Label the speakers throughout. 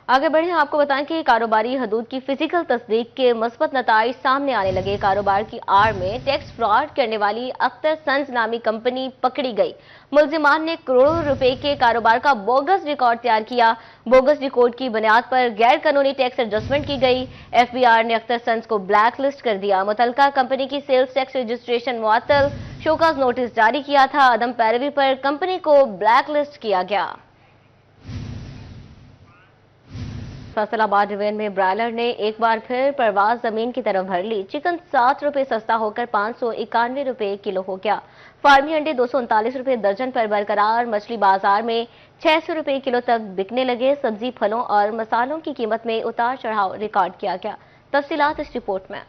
Speaker 1: आगे बढ़े आपको बताएं कि कारोबारी हदूद की फिजिकल तस्दीक के मुस्बत नताइज सामने आने लगे। कारोबार की आड़ में टैक्स फ्रॉड करने वाली अख्तर सन्स नामी कंपनी पकड़ी गई। मुल्जिमान ने करोड़ों रुपए के कारोबार का बोगस रिकॉर्ड तैयार किया। बोगस रिकॉर्ड की बुनियाद पर गैर कानूनी टैक्स एडजस्टमेंट की गई। FBR ने अख्तर सन्स को ब्लैक लिस्ट कर दिया। मुतलका कंपनी की सेल्स टैक्स रजिस्ट्रेशन मुअत्तल, शोकाज नोटिस जारी किया था। अदम पैरवी पर कंपनी को ब्लैक लिस्ट किया गया। फैसलाबाद डिवीजन में ब्रायलर ने एक बार फिर परवाज जमीन की तरफ भर ली। चिकन 7 रुपए सस्ता होकर 591 रुपए किलो हो गया। फार्मी अंडे 239 रुपए दर्जन पर बरकरार। मछली बाजार में 600 रुपए किलो तक बिकने लगे। सब्जी, फलों और मसालों की कीमत में उतार चढ़ाव रिकॉर्ड किया गया। तफसीलात इस रिपोर्ट में।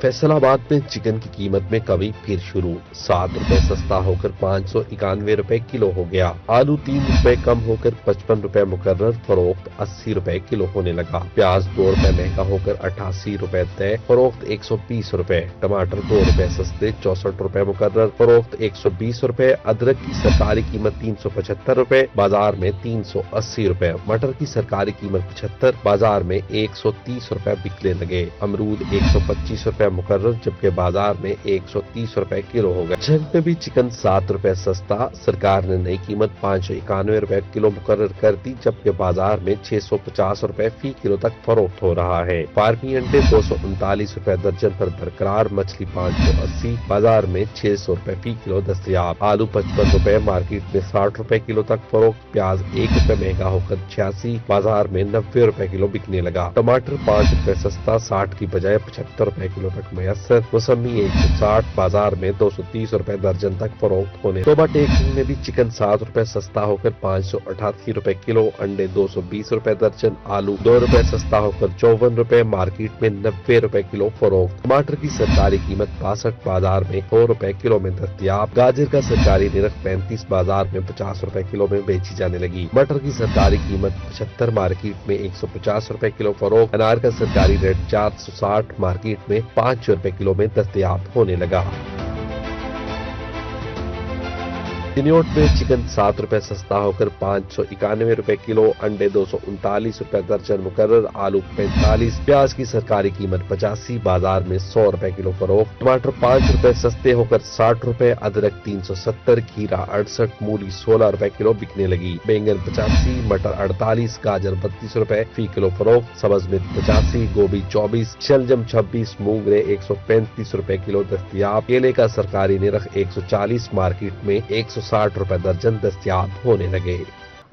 Speaker 2: फैसलाबाद में चिकन की कीमत में कमी फिर शुरू। 7 रुपए सस्ता होकर 591 रुपए किलो हो गया। आलू 3 रुपए कम होकर 55 रुपए मुकर्रर, फरोख्त 80 रुपए किलो होने लगा। प्याज 2 रुपए महंगा होकर 88 रुपए तय, फरोख्त 120 रुपए। टमाटर 2 रुपए सस्ते 64 रुपए मुकर्रर, फरोख्त 120 रुपए। अदरक की सरकारी कीमत 375 रुपए, बाजार में 380 रुपए। मटर की सरकारी कीमत 75, बाजार में 130 रुपए बिकने लगे। अमरूद 125 रुपए मुकर्रर, जबकि बाजार में 130 रुपए किलो हो गए। जंग में भी चिकन 7 रुपए सस्ता। सरकार ने नई कीमत 591 रुपए किलो मुकर्रर कर दी, जबकि बाजार में 650 रुपए फी किलो तक फरोख्त हो रहा है। फार्मी अंडे 239 रुपए दर्जन पर बरकरार। मछली 580, बाजार में 600 रुपए फी किलो दस्तयाब। आलू 55 रुपए, मार्केट में 60 रुपए किलो तक फरोख्त। प्याज 1 रुपए महंगा होकर 86, बाजार में 90 रुपए किलो बिकने लगा। टमाटर 5 रुपए सस्ता, 60 की बजाय 75 रुपए किलो तक मैसर। मौसमी 160, बाजार में 230 रुपए दर्जन तक फरोख्त होने। तोबा टेक्सिंग में भी चिकन 7 रुपए सस्ता होकर 588 रुपए किलो, अंडे 220 रुपए दर्जन, आलू 2 रुपए सस्ता होकर 54 रुपए, मार्केट में 90 रुपए किलो फरोख्त। टमाटर की सरकारी कीमत 62, बाजार में 100 रुपए किलो में दस्तयाब। गाजर का सरकारी निरख 35, बाजार में 50 रुपए किलो में बेची जाने लगी। मटर की सरकारी कीमत 75, मार्केट में 150 रुपए किलो फरोख्त। अनार का सरकारी रेट 460, मार्केट में 5 रुपए किलो में दस्तयाब होने लगा। चिन्योट में चिकन 7 रुपए सस्ता होकर 591 रुपए किलो, अंडे 239 रुपए दर्जन मुकर्रर, आलू 45, प्याज की सरकारी कीमत 85, बाजार में 100 रुपए किलो फरोख्त। टमाटर 5 रुपए सस्ते होकर 60 रुपए, अदरक 370, खीरा 68, मूली 16 रुपए किलो बिकने लगी। बैंगन 85, मटर 48, गाजर 32 रुपए फी किलो फरोख्त। सब्ज मिर्च 85, गोभी 24, शलजम 26, मूंगरे 135 रुपए किलो दस्तयाब। केले का सरकारी निरख 140, मार्केट में 160 रुपए दर्जन दस्तयाब होने लगे।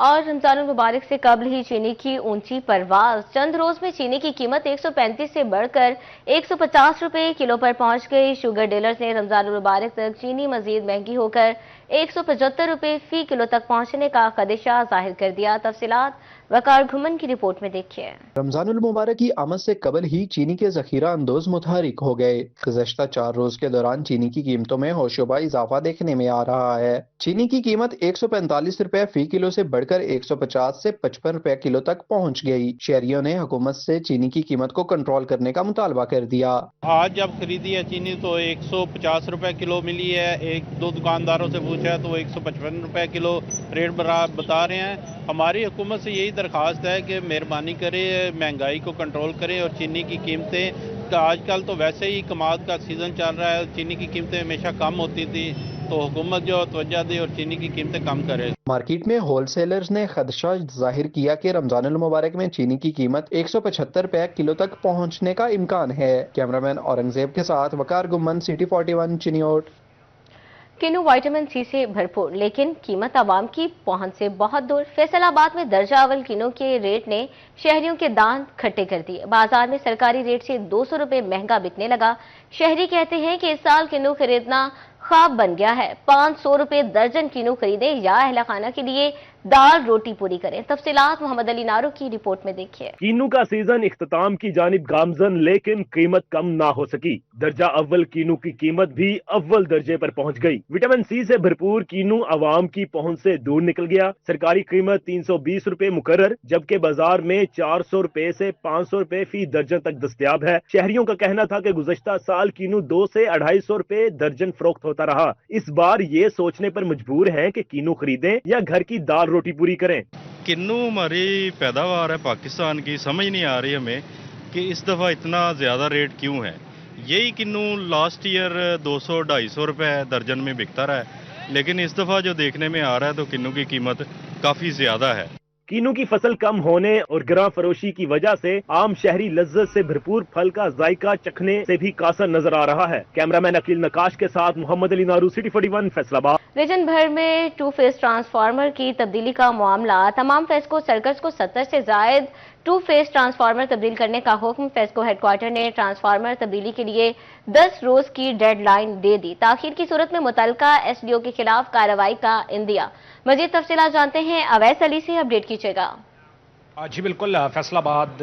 Speaker 1: और रमजान मुबारक से कबल ही चीनी की ऊंची परवाज। चंद रोज में चीनी की कीमत 135 से बढ़कर 150 रुपए किलो पर पहुंच गई। शुगर डीलर्स ने रमजान मुबारक तक चीनी मजीद महंगी होकर 175 रुपए फी किलो तक पहुंचने का खदशा जाहिर कर दिया। तफसीलात वकार घुमन की रिपोर्ट में देखिए।
Speaker 3: रमजानुल मुबारक की आमद से कबल ही चीनी के जखीरा अंदोज मुतहरिक हो गए। गुज़श्ता 4 रोज के दौरान चीनी की कीमतों में होशोबा इजाफा देखने में आ रहा है। चीनी की कीमत 145 रुपए फी किलो से बढ़कर 150 से 55 रुपए किलो तक पहुंच गई। शहरियों ने हुकूमत से चीनी की कीमत को कंट्रोल करने का मुतालबा कर दिया।
Speaker 4: आज जब खरीदी है चीनी तो 150 रुपए किलो मिली है। एक दो दुकानदारों से पूछा है तो वो 155 रुपए किलो रेट बता रहे हैं। हमारी हुकूमत से यही दरख्वास्त है कि मेहरबानी करें, महंगाई को कंट्रोल करें और चीनी की कीमतें, आजकल तो वैसे ही कमाद का सीज़न चल रहा है, चीनी की कीमतें हमेशा कम होती थी, तो हुकूमत जो तवज्जो दे और चीनी की कीमतें कम करे।
Speaker 3: मार्केट में होलसेलर्स ने खदशा जाहिर किया कि रमजानुल मुबारक में चीनी की कीमत 175 रुपए किलो तक पहुंचने का इम्कान है। कैमरामैन औरंगजेब के साथ वकार गुम्मन, सिटी 41 चिन्योट।
Speaker 1: किन्नू विटामिन सी से भरपूर, लेकिन कीमत आवाम की पहुंच से बहुत दूर। फैसलाबाद में दर्जा अव्वल किन्नू के रेट ने शहरियों के दांत खट्टे कर दिए। बाजार में सरकारी रेट से 200 रुपए महंगा बिकने लगा। शहरी कहते हैं कि इस साल किन्नू खरीदना ख्वाब बन गया है। 500 रुपए दर्जन किन्नू खरीदे या अहला खाना के लिए दाल रोटी पूरी करें। तफसीलात मोहम्मद अली नारो की रिपोर्ट में देखिए।
Speaker 5: कीनू का सीजन इख्तिताम की जानिब गामजन, लेकिन कीमत कम ना हो सकी। दर्जा अव्वल कीनू की कीमत भी अव्वल दर्जे पर पहुंच गई। विटामिन सी से भरपूर कीनू आवाम की पहुंच से दूर निकल गया। सरकारी कीमत 320 रुपए मुकर्रर, जबकि बाजार में 400 रुपए से 500 रुपए फी दर्जन तक दस्तयाब है। शहरियों का कहना था कि गुज़श्ता साल कीनू 2 से 250 रुपए दर्जन फरोख्त होता रहा। इस बार ये सोचने पर मजबूर हैं कि कीनू खरीदें या घर की दाल रोटी पूरी करें।
Speaker 6: किन्नू हमारी पैदावार है पाकिस्तान की, समझ नहीं आ रही हमें कि इस दफ़ा इतना ज़्यादा रेट क्यों है। यही किन्नू लास्ट ईयर 200-250 रुपए दर्जन में बिकता रहा है, लेकिन इस दफ़ा जो देखने में आ रहा है तो किन्नू की कीमत काफ़ी ज़्यादा है।
Speaker 5: कीनू की फसल कम होने और गिरां फरोशी की वजह से आम शहरी लज्जत से भरपूर फल का जायका चखने से भी कासर नजर आ रहा है। कैमरामैन अकील नकाश के साथ मोहम्मद अली नारू, सिटी 41 फैसलाबाद।
Speaker 1: रीजन भर में 2 फेज ट्रांसफार्मर की तब्दीली का मामला, तमाम फेस्को सर्कल्स को 70 से जायद 2 फेज ट्रांसफार्मर तब्दील करने का हुक्म। फेस्को हेडक्वार्टर ने ट्रांसफार्मर तब्दीली के लिए 10 रोज की डेडलाइन दे दी। ताखीर की सूरत में मुतलका एसडीओ के खिलाफ कार्रवाई का इंदिया। मजीद तफसीलात जानते हैं अवैस अली से, अपडेट कीजिएगा।
Speaker 7: जी बिल्कुल, फैसलाबाद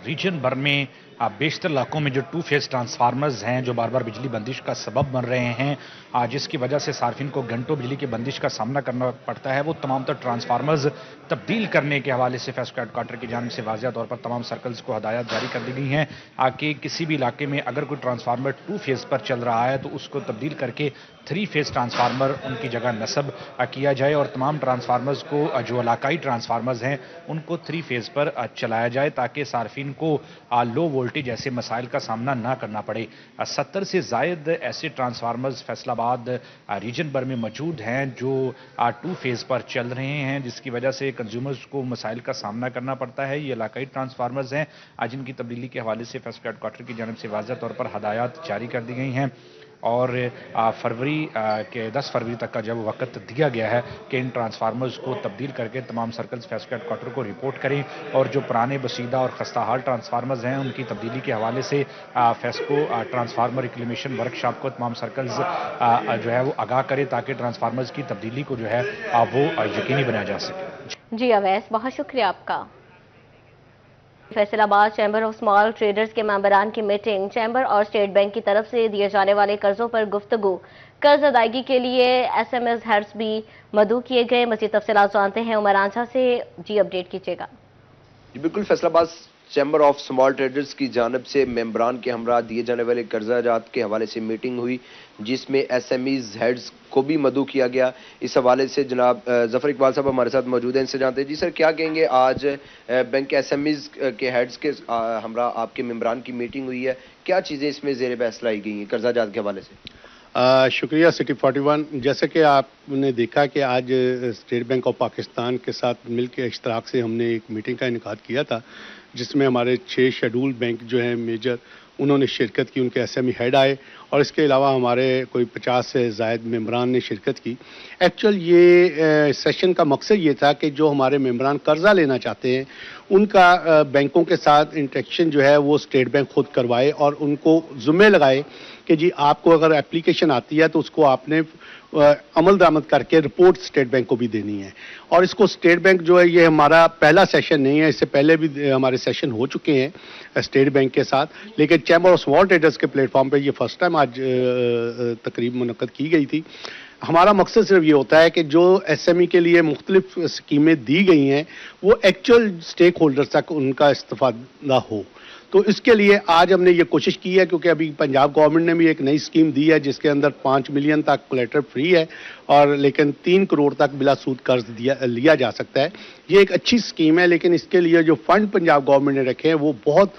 Speaker 7: रीजन भर में बेशतर इलाकों में जो 2 फेज ट्रांसफार्मर्स हैं जो बार बार बिजली बंदिश का सबब बन रहे हैं, जिसकी वजह से सार्फिन को घंटों बिजली की बंदिश का सामना करना पड़ता है, वो तमाम तर ट्रांसफार्मर्स तब्दील करने के हवाले से फेस्को हेडक्वार्टर की जानिब से वाज़िया तौर पर तमाम सर्कल्स को हदायत जारी कर दी गई हैं कि किसी भी इलाके में अगर कोई ट्रांसफार्मर 2 फेज पर चल रहा है तो उसको तब्दील करके 3 फेज ट्रांसफार्मर उनकी जगह नस्ब किया जाए और तमाम ट्रांसफार्मर्स को जो इलाकाई ट्रांसफार्मर्स हैं उनको 3 फेज पर चलाया जाए ताकि सार्फिन को लो वोल्टेज ऐसे मसाइल का सामना ना करना पड़े। 70 से जायद ऐसे ट्रांसफार्मर्स फैसलाबाद रीजन भर में मौजूद हैं जो 2 फेज पर चल रहे हैं, जिसकी वजह से कंज्यूमर्स को मसाइल का सामना करना पड़ता है। ये इलाकाई ट्रांसफार्मर्स हैं जिनकी तब्दीली के हवाले से फेस्को हेडक्वार्टर की जानिब से वाज़िया तौर पर हदायत जारी कर दी गई हैं और फरवरी के 10 फरवरी तक का जब वक्त दिया गया है कि इन ट्रांसफार्मर्स को तब्दील करके तमाम सर्कल्स फेस्को हेडक्वार्टर को रिपोर्ट करें और जो पुराने बसीदा और खस्ता हाल ट्रांसफार्मर्स हैं उनकी तब्दीली के हवाले से फेस्को ट्रांसफार्मर रिक्लेमेशन वर्कशॉप को तमाम सर्कल्स जो है वो आगाह करें ताकि ट्रांसफार्मर्स की तब्दीली को जो है वो यकीनी बनाया जा सके।
Speaker 1: जी अवैस, बहुत शुक्रिया आपका। Faisalabad chamber of small traders के मेंबरान की मीटिंग। चैम्बर और स्टेट बैंक की तरफ से दिए जाने वाले कर्जों पर गुफ्तगू। कर्ज अदायगी के लिए एसएमएस हेड्स भी मदऊ किए गए। मज़ीद तफसीलात जानते हैं उमर आंचा से। जी अपडेट कीजिएगा।
Speaker 8: बिल्कुल, Faisalabad chamber of small traders की जानब से मेंबरान के हमरा दिए जाने वाले कर्जाजात के हवाले से मीटिंग हुई जिसमें एसएमईज हेड्स को भी मदऊ किया गया। इस हवाले से जनाब जफर इकबाल साहब हमारे साथ मौजूद हैं, इनसे जानते हैं। जी सर, क्या कहेंगे, आज बैंक के एसएमईज के हेड्स के हमरा आपके मेंबरान की मीटिंग हुई है, क्या चीज़ें इसमें ज़ेर बहस लाई गई हैं कर्जाजात के हवाले से?
Speaker 9: शुक्रिया सिटी 41। जैसे कि आपने देखा कि आज स्टेट बैंक ऑफ पाकिस्तान के साथ मिलकर इश्तराक से हमने एक मीटिंग का इनेकाद किया था जिसमें हमारे 6 शेड्यूल बैंक जो हैं मेजर, उन्होंने शिरकत की, उनके एसएमई हेड आए और इसके अलावा हमारे कोई 50 से ज़ायद मेंबरान ने शिरकत की। एक्चुअल ये सेशन का मकसद ये था कि जो हमारे मेंबरान कर्जा लेना चाहते हैं उनका बैंकों के साथ इंटरेक्शन जो है वो स्टेट बैंक खुद करवाए और उनको ज़िम्मे लगाए कि जी आपको अगर एप्लीकेशन आती है तो उसको आपने अमल दरामद करके रिपोर्ट स्टेट बैंक को भी देनी है। और इसको स्टेट बैंक जो है, ये हमारा पहला सेशन नहीं है, इससे पहले भी हमारे सेशन हो चुके हैं स्टेट बैंक के साथ, लेकिन चैम्बर ऑफ स्मॉल ट्रेडर्स के प्लेटफॉर्म पे ये फर्स्ट टाइम आज तकरीब मुनक्कद की गई थी। हमारा मकसद सिर्फ ये होता है कि जो एसएमई के लिए मुख्तलिफ स्कीमें दी गई हैं वो एक्चुअल स्टेक होल्डर्स तक उनका इस्तेफादा हो। तो इसके लिए आज हमने ये कोशिश की है, क्योंकि अभी पंजाब गवर्नमेंट ने भी एक नई स्कीम दी है जिसके अंदर 5 मिलियन तक कोलेटरल फ्री है और लेकिन 3 करोड़ तक बिला सूद कर्ज लिया जा सकता है। ये एक अच्छी स्कीम है, लेकिन इसके लिए जो फंड पंजाब गवर्नमेंट ने रखे हैं वो बहुत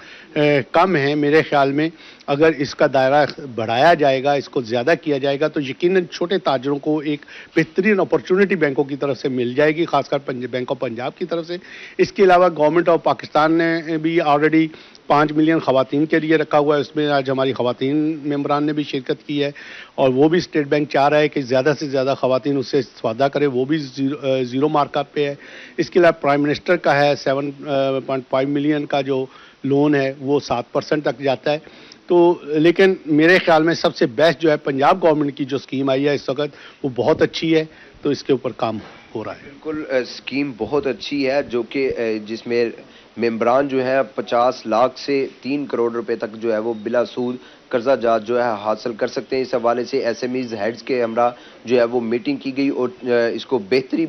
Speaker 9: कम है। मेरे ख्याल में अगर इसका दायरा बढ़ाया जाएगा, इसको ज़्यादा किया जाएगा तो यकीनन छोटे ताजरों को एक बेहतरीन अपॉर्चुनिटी बैंकों की तरफ से मिल जाएगी, खासकर बैंक ऑफ पंजाब की तरफ से। इसके अलावा गवर्नमेंट ऑफ पाकिस्तान ने भी ऑलरेडी 5 मिलियन ख़वातीन के लिए रखा हुआ है, उसमें आज हमारी ख़वातीन मेंबरान ने भी शिरकत की है और वो भी स्टेट बैंक चाह रहा है कि ज़्यादा से ज़्यादा ख़वातीन उससे इस्तेफादा करें, वो भी ज़ीरो मार्कअप पे है। इसके अलावा प्राइम मिनिस्टर का है 7.5 मिलियन का जो लोन है वो 7% तक जाता है। तो लेकिन मेरे ख्याल में सबसे बेस्ट जो है पंजाब गवर्नमेंट की जो स्कीम आई है इस वक्त वो बहुत अच्छी है, तो इसके ऊपर काम हो रहा है।
Speaker 8: बिल्कुल, स्कीम बहुत अच्छी है जो कि जिसमें मेंबरान जो है 50 लाख से 3 करोड़ रुपए तक जो है वो बिला सूद कर्जा जात जो है हासिल कर सकते हैं। इस हवाले से एसएमईज हेड्स के हमरा जो है वो मीटिंग की गई और इसको बेहतरी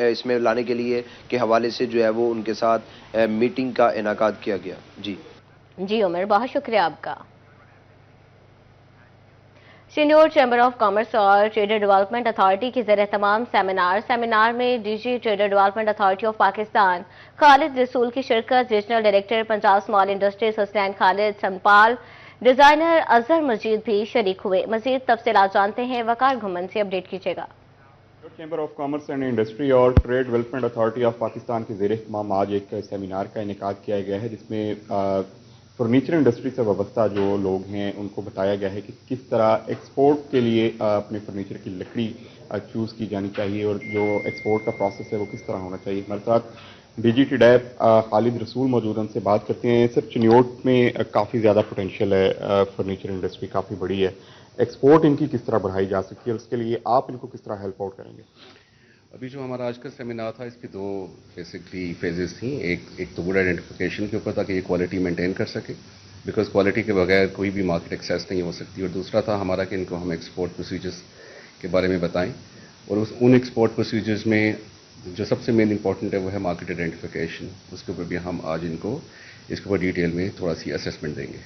Speaker 8: इसमें लाने के लिए के हवाले से जो है वो उनके साथ मीटिंग का इनेकाद किया गया। जी
Speaker 1: उमर, बहुत शुक्रिया आपका। चिन्नौर चैम्बर ऑफ कॉमर्स और ट्रेडर डेवलपमेंट अथॉरिटी के ज़रिए तमाम सेमिनार में DG trader development authority of Pakistan Khalid Rasool की शिरकत, regional director Punjab small industries Hussain Khalid Sampal, designer Azhar Majeed भी शरीक हुए। मजीद तफसीलात जानते हैं वकार घुमन से, अपडेट कीजिएगा।
Speaker 10: Chamber of commerce and industry और trade development authority of Pakistan के ज़ेर इत्माम आज एक सेमिनार का इनेकाद किया गया है, जिसमें फर्नीचर इंडस्ट्री से वाबस्ता जो लोग हैं उनको बताया गया है कि किस तरह एक्सपोर्ट के लिए अपने फर्नीचर की लकड़ी चूज़ की जानी चाहिए और जो एक्सपोर्ट का प्रोसेस है वो किस तरह होना चाहिए। हमारे साथ डीजी ट्रेड खालिद रसूल मौजूद, उनसे बात करते हैं। सर, चिन्नौर में काफ़ी ज़्यादा पोटेंशियल है, फर्नीचर इंडस्ट्री काफ़ी बड़ी है, एक्सपोर्ट इनकी किस तरह बढ़ाई जा सकती है और उसके लिए आप इनको किस तरह हेल्प आउट करेंगे?
Speaker 11: अभी जो हमारा आज का सेमिनार था, इसकी दो बेसिकली फेजेस थी। एक तो गुड आइडेंटिफिकेशन के ऊपर, ताकि ये क्वालिटी मेंटेन कर सके, बिकॉज क्वालिटी के बगैर कोई भी मार्केट एक्सेस नहीं हो सकती। और दूसरा था हमारा कि इनको हम एक्सपोर्ट प्रोसीजर्स के बारे में बताएं, और उन एक्सपोर्ट प्रोसीजर्स में जो सबसे मेन इंपॉर्टेंट है वो है मार्केट आइडेंटिफिकेशन। उसके ऊपर भी हम आज इनको इसके ऊपर डिटेल में थोड़ा सी असेसमेंट देंगे।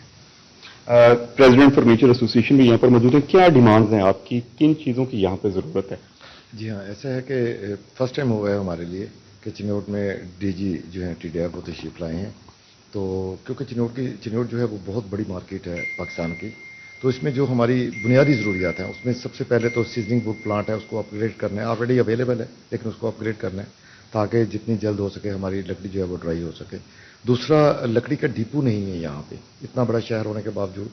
Speaker 10: प्रेसिडेंट फर्नीचर एसोसिएशन भी यहाँ पर मौजूद है, क्या डिमांड्स हैं आपकी, किन चीज़ों की यहाँ पर ज़रूरत है?
Speaker 12: जी हाँ, ऐसा है कि फर्स्ट टाइम हुआ है हमारे लिए कि चिन्नौर में डीजी जो है TDF वो तशरीफ लाए हैं। तो क्योंकि चिन्नौर जो है वो बहुत बड़ी मार्केट है पाकिस्तान की, तो इसमें जो हमारी बुनियादी ज़रूरियात हैं उसमें सबसे पहले तो सीजनिंग वुड प्लांट है, उसको अपग्रेड करना है। ऑलरेडी अवेलेबल है लेकिन उसको अपग्रेड करना है ताकि जितनी जल्द हो सके हमारी लकड़ी जो है वो ड्राई हो सके। दूसरा, लकड़ी का डिपो नहीं है यहाँ पे, इतना बड़ा शहर होने के बावजूद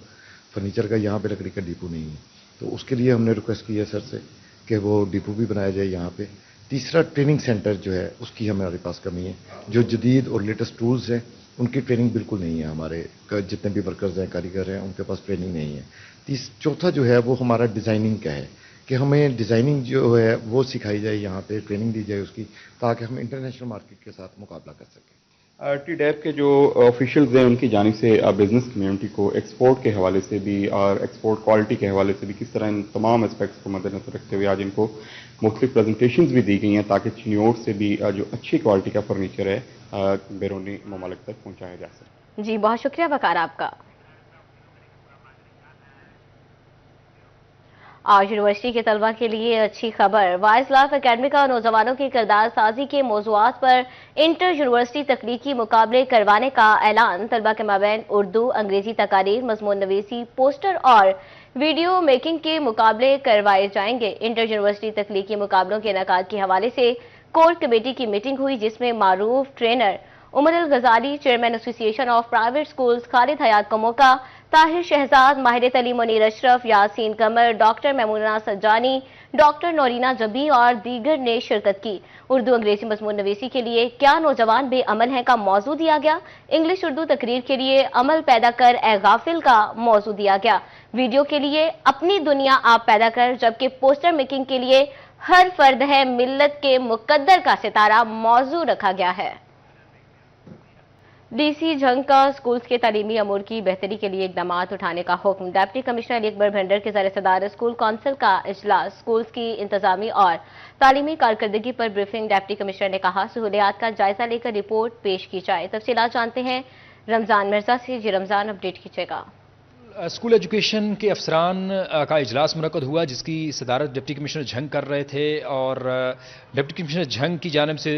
Speaker 12: फर्नीचर का यहाँ पे लकड़ी का डिपो नहीं है। तो उसके लिए हमने रिक्वेस्ट की है सर से कि वो डिपो भी बनाया जाए यहाँ पे। तीसरा, ट्रेनिंग सेंटर जो है उसकी हमारे पास कमी है। जो जदीद और लेटेस्ट टूल्स हैं उनकी ट्रेनिंग बिल्कुल नहीं है, हमारे जितने भी वर्कर्स हैं, कारीगर हैं, उनके पास ट्रेनिंग नहीं है। चौथा जो है वो हमारा डिज़ाइनिंग का है कि हमें डिज़ाइनिंग जो है वो सिखाई जाए, यहाँ पे ट्रेनिंग दी जाए उसकी, ताकि हम इंटरनेशनल मार्केट के साथ मुकाबला कर सकें।
Speaker 10: TDF के जो ऑफिशियल्स हैं उनकी जानिब से बिजनेस कम्युनिटी को एक्सपोर्ट के हवाले से भी और एक्सपोर्ट क्वालिटी के हवाले से भी किस तरह इन तमाम एस्पेक्ट्स को मद्देनजर रखते हुए आज इनको मुख्तलिफ प्रेजेंटेशंस भी दी गई हैं, ताकि चिन्नौर से भी जो अच्छी क्वालिटी का फर्नीचर है बैरूनी ममालिक तक पहुँचाया जा सके।
Speaker 1: जी, बहुत शुक्रिया वकार आपका। आज यूनिवर्सिटी के तलबा के लिए अच्छी खबर। वाइस लाइफ एकेडमी का नौजवानों की किरदार साजी के मौज़ूआत पर इंटर यूनिवर्सिटी तकनीकी मुकाबले करवाने का ऐलान। तलबा के माबैन उर्दू, अंग्रेजी तकारीर, मज़मून नवीसी, पोस्टर और वीडियो मेकिंग के मुकाबले करवाए जाएंगे। इंटर यूनिवर्सिटी तकनीकी मुकाबलों के इनेकाद के हवाले से कोर कमेटी की मीटिंग हुई, जिसमें मारूफ trainer Umar Al Ghazali, chairman association of private schools Khalid Hayat का मौका, ताहिर शहजाद, माहिर तलीम मुनीर अशरफ, यासीन कमर, डॉक्टर महमूना सज्जानी, डॉक्टर नौरीना जबी और दीगर ने शिरकत की। उर्दू अंग्रेजी मजमून नवीसी के लिए क्या नौजवान बेअमल हैं का मौजू दिया गया। इंग्लिश उर्दू तकरीर के लिए अमल पैदा कर ए गाफिल का मौजू दिया गया। वीडियो के लिए अपनी दुनिया आप पैदा कर, जबकि पोस्टर मेकिंग के लिए हर फर्द है मिल्लत के मुकद्दर का सितारा मौजू रखा गया है। डीसी झंग का स्कूल्स के तालीमी अमूर की बेहतरी के लिए इकदामात उठाने का हुक्म। डिप्टी कमिश्नर अली अकबर भंडर के ज़रिए सदारत स्कूल कौंसिल का इजलास। स्कूल्स की इंतजामी और तालीमी कारकर्दगी पर ब्रीफिंग। डिप्टी कमिश्नर ने कहा सहूलियात का जायजा लेकर रिपोर्ट पेश की जाए। तफसीलात जानते हैं रमजान मिर्जा से। जी रमजान, अपडेट कीजिएगा।
Speaker 7: स्कूल एजुकेशन के अफसरान का इजलास मुनक्कद हुआ, जिसकी सदारत डिप्टी कमिश्नर झंग कर रहे थे और डिप्टी कमिश्नर झंग की जानिब से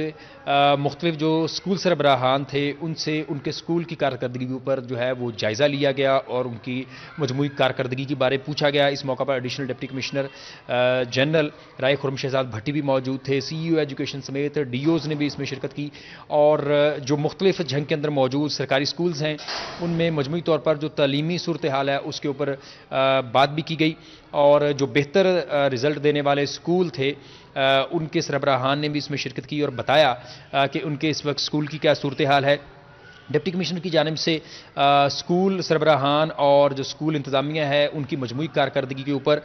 Speaker 7: मुख्तलिफ जो स्कूल सरबराहान थे उनसे उनके स्कूल की कारकर्दगी के ऊपर जो है वो जायज़ा लिया गया और उनकी मजमूई कारकर्दगी के बारे पूछा गया। इस मौका पर एडिशनल डिप्टी कमिश्नर जनरल राय खुर्म शहजाद भट्टी भी मौजूद थे। CEO एजुकेशन समेत DOs ने भी इसमें शिरकत की और जो मुख्तलिफ झंग के अंदर मौजूद सरकारी स्कूल्स हैं उनमें मजमूई तौर पर जो तालीमी सूरत हाल है उसके ऊपर बात भी की गई और जो बेहतर रिजल्ट देने वाले स्कूल थे उनके सरबराहान ने भी इसमें शिरकत की और बताया कि उनके इस वक्त स्कूल की क्या सूरत हाल है। डिप्टी कमिश्नर की जानिब से स्कूल सरबराहान और जो स्कूल इंतज़ामिया है उनकी मजमूई कारकर्दगी के ऊपर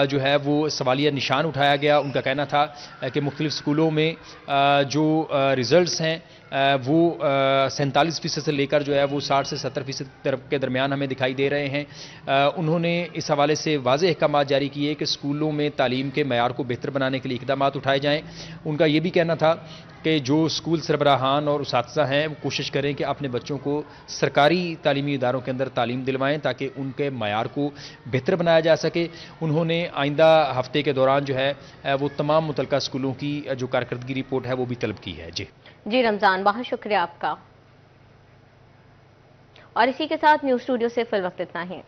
Speaker 7: जो है वो सवालिया निशान उठाया गया। उनका कहना था कि मुख्तलिफ स्कूलों में जो रिज़ल्ट्स हैं
Speaker 13: वो 47% से लेकर जो है वो 60 से 70% के दरमियान हमें दिखाई दे रहे हैं। उन्होंने इस हवाले से वाज़ेह अहकामात जारी किए कि स्कूलों में तालीम के मयार को बेहतर बनाने के लिए इक़दामात उठाए जाएँ। उनका ये भी कहना था कि जो स्कूल सरबराहान और उसातिज़ा हैं वो कोशिश करें कि अपने बच्चों को सरकारी तालीमी इदारों के अंदर तालीम दिलवाएं ताकि उनके मयार को बेहतर बनाया जा सके। उन्होंने आइंदा हफ्ते के दौरान जो है वो तमाम मुतल्लिका स्कूलों की जो कारकर्दगी रिपोर्ट है वो भी तलब की है।
Speaker 1: जी रमज़ान, बहुत शुक्रिया आपका। और इसी के साथ न्यूज़ स्टूडियो से फिल वक्त इतना ही।